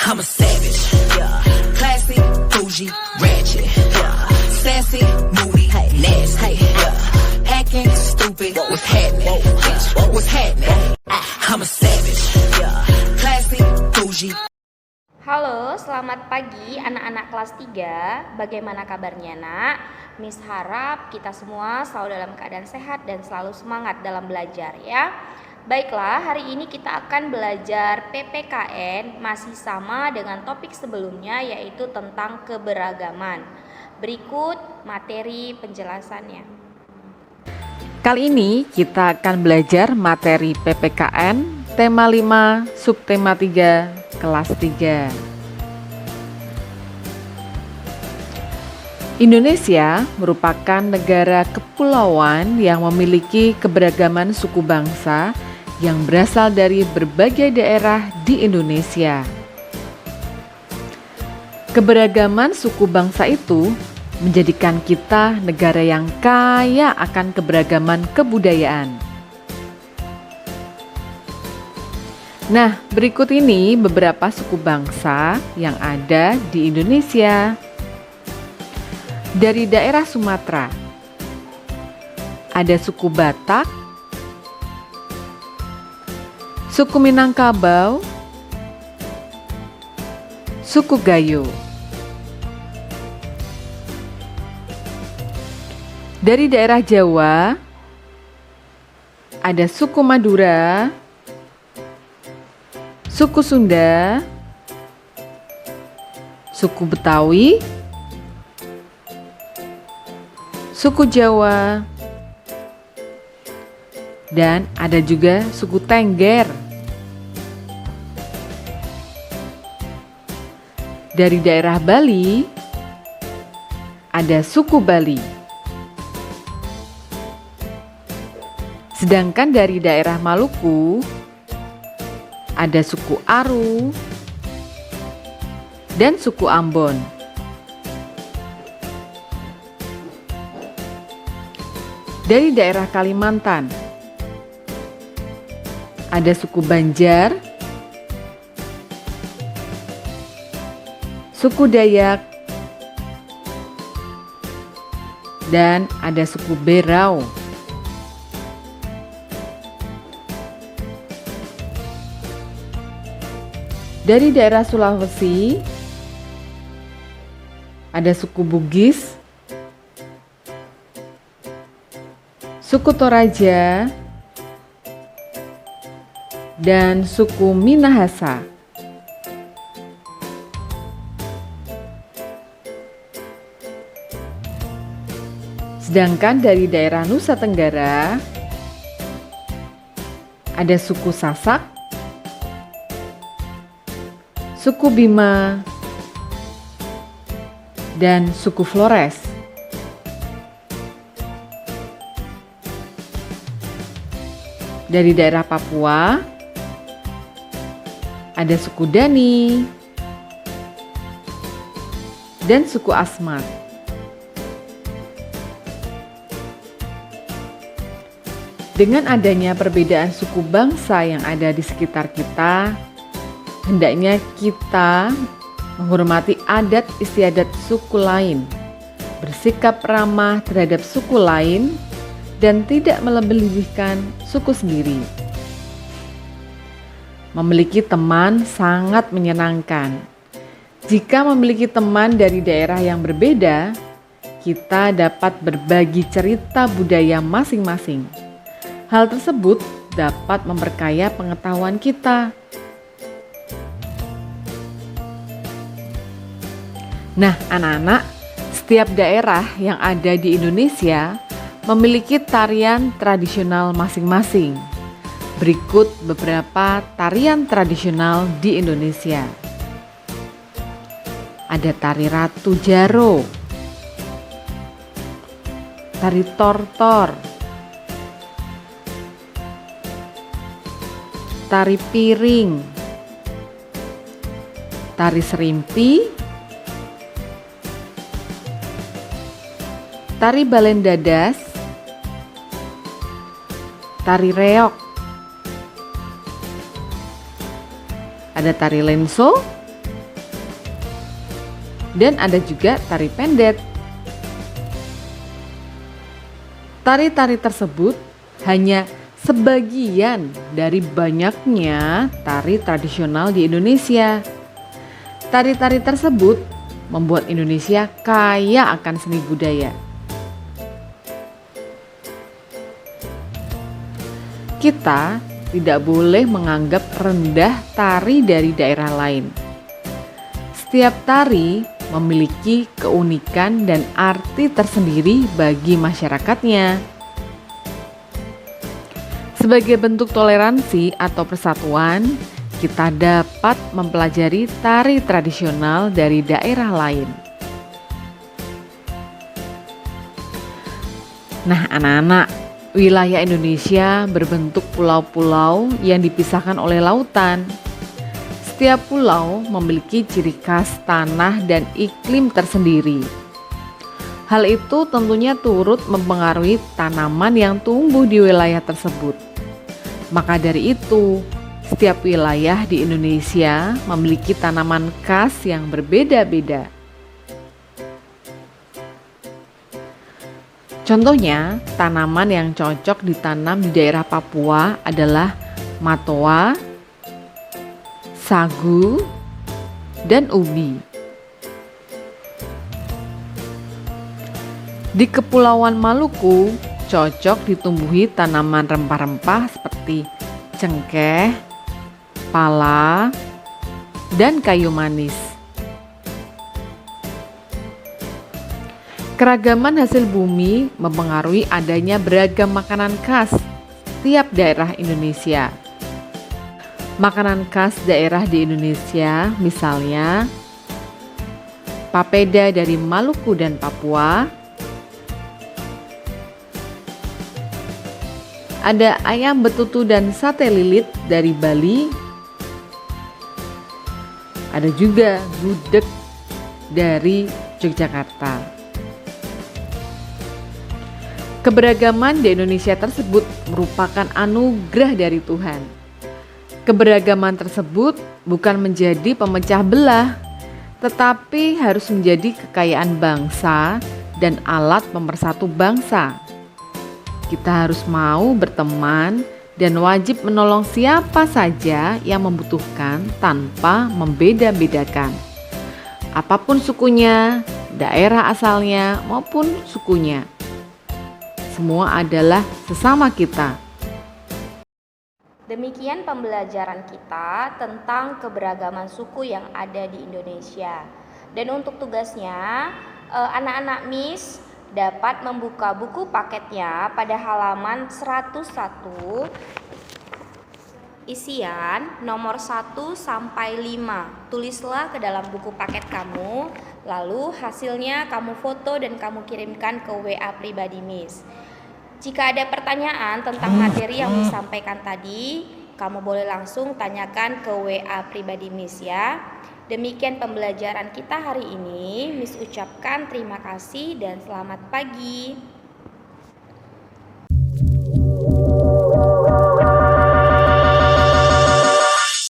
I'm a savage, yeah. Classy, bougie, ratchet, yeah. Sassy, moody, nasty, yeah. Acting stupid, what's happening? Bitch, what's happening? I'm a savage, yeah. Classy, bougie. Halo, selamat pagi anak-anak kelas 3. Bagaimana kabarnya, Nak? Miss harap kita semua selalu dalam keadaan sehat dan selalu semangat dalam belajar ya. Baiklah, hari ini kita akan belajar PPKN masih sama dengan topik sebelumnya, yaitu tentang keberagaman. Berikut materi penjelasannya. Kali ini kita akan belajar materi PPKN tema 5 subtema 3 kelas 3. Indonesia merupakan negara kepulauan yang memiliki keberagaman suku bangsa yang berasal dari berbagai daerah di Indonesia. Keberagaman suku bangsa itu menjadikan kita negara yang kaya akan keberagaman kebudayaan. Nah, berikut ini beberapa suku bangsa yang ada di Indonesia. Dari daerah Sumatera, ada suku Batak, suku Minangkabau, suku Gayo. Dari daerah Jawa, ada suku Madura, suku Sunda, suku Betawi, suku Jawa, dan ada juga suku Tengger. Dari daerah Bali, ada suku Bali. Sedangkan dari daerah Maluku, ada suku Aru dan suku Ambon. Dari daerah Kalimantan, ada suku Banjar, suku Dayak, dan ada suku Berau. Dari daerah Sulawesi, ada suku Bugis, suku Toraja, dan suku Minahasa. Sedangkan dari daerah Nusa Tenggara, ada suku Sasak, suku Bima, dan suku Flores. Dari daerah Papua, ada suku Dani dan suku Asmat. Dengan adanya perbedaan suku bangsa yang ada di sekitar kita, hendaknya kita menghormati adat istiadat suku lain, bersikap ramah terhadap suku lain, dan tidak melebih-lebihkan suku sendiri. Memiliki teman sangat menyenangkan. Jika memiliki teman dari daerah yang berbeda, kita dapat berbagi cerita budaya masing-masing. Hal tersebut dapat memperkaya pengetahuan kita. Nah, anak-anak, setiap daerah yang ada di Indonesia memiliki tarian tradisional masing-masing. Berikut beberapa tarian tradisional di Indonesia. Ada tari Ratu Jaro, tari Tortor, tari Piring, tari Serimpi, tari Balendadas, tari Reok, ada tari Lenso, dan ada juga tari pendet. Tari-tari tersebut hanya sebagian dari banyaknya tari tradisional di Indonesia. Tari-tari tersebut membuat Indonesia kaya akan seni budaya. Kita tidak boleh menganggap rendah tari dari daerah lain. Setiap tari memiliki keunikan dan arti tersendiri bagi masyarakatnya. Sebagai bentuk toleransi atau persatuan, kita dapat mempelajari tari tradisional dari daerah lain. Nah, anak-anak, wilayah Indonesia berbentuk pulau-pulau yang dipisahkan oleh lautan. Setiap pulau memiliki ciri khas tanah dan iklim tersendiri. Hal itu tentunya turut mempengaruhi tanaman yang tumbuh di wilayah tersebut. Maka dari itu, setiap wilayah di Indonesia memiliki tanaman khas yang berbeda-beda. Contohnya, tanaman yang cocok ditanam di daerah Papua adalah matoa, sagu, dan ubi. Di Kepulauan Maluku, cocok ditumbuhi tanaman rempah-rempah seperti cengkeh, pala, dan kayu manis. Keragaman hasil bumi mempengaruhi adanya beragam makanan khas tiap daerah Indonesia. Makanan khas daerah di Indonesia misalnya papeda dari Maluku dan Papua, ada ayam betutu dan sate lilit dari Bali, ada juga gudeg dari Yogyakarta. Keberagaman di Indonesia tersebut merupakan anugerah dari Tuhan. Keberagaman tersebut bukan menjadi pemecah belah, tetapi harus menjadi kekayaan bangsa dan alat pemersatu bangsa. Kita harus mau berteman dan wajib menolong siapa saja yang membutuhkan tanpa membeda-bedakan. Apapun sukunya, daerah asalnya maupun sukunya. Semua adalah sesama kita. Demikian pembelajaran kita tentang keberagaman suku yang ada di Indonesia. Dan untuk tugasnya, anak-anak Miss dapat membuka buku paketnya pada halaman 101, isian nomor 1 sampai 5. Tulislah ke dalam buku paket kamu, lalu hasilnya kamu foto dan kamu kirimkan ke WA pribadi Miss. Jika ada pertanyaan tentang materi yang disampaikan tadi, kamu boleh langsung tanyakan ke WA pribadi Miss ya. Demikian pembelajaran kita hari ini. Miss ucapkan terima kasih dan selamat pagi.